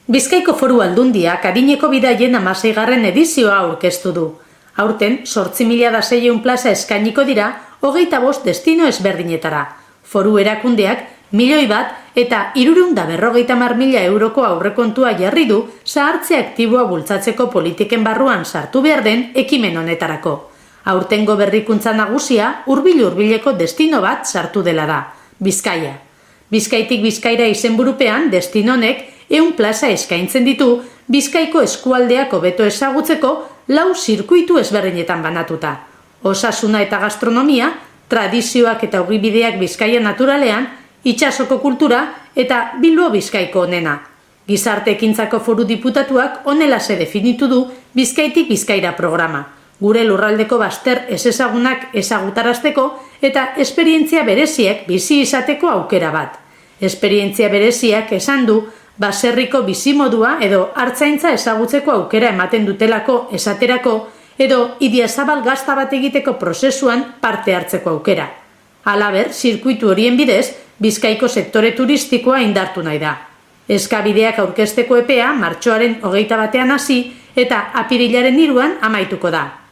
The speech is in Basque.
Bizkaiko Foru Aldundiak adineko bidaien 16. edizioa aurkeztu du. Aurten 8.600 plaza eskainiko dira 25 destino ezberdinetara. Foru erakundeak 1.000.000 eta 350.000 euroko aurrekontua jarri du zahartze aktiboa bultzatzeko politiken barruan sartu behar den ekimen honetarako. Aurtengo berrikuntza nagusia hurbil-hurbileko destino bat sartu dela da, Bizkaia. Bizkaitik Bizkaira izenburupean destino honek 100 plaza eskaintzen ditu Bizkaiko eskualdeak hobeto ezagutzeko 4 zirkuitu ezberdinetan banatuta. Osasuna eta gastronomia, tradizioak eta ogibideak Bizkaia naturalean, itsasoko kultura eta Bilbo Bizkaiko onena. Gizarte ekintzako foru diputatuak honelaxe definitu du Bizkaitik Bizkaira programa. Gure lurraldeko bazter ezezagunak ezagutarazteko eta esperientzia bereziak bizi izateko aukera bat. Esperientzia bereziak esan du baserriko bizimodua edo hartzaintza ezagutzeko aukera ematen dutelako esaterako edo Idiazabal gazta bat egiteko prozesuan parte hartzeko aukera. Halaber, zirkuitu horien bidez, Bizkaiko sektore turistikoa indartu nahi da. Eskabideak aurkezteko epea martxoaren 21 hasi eta apirilaren 3 amaituko da.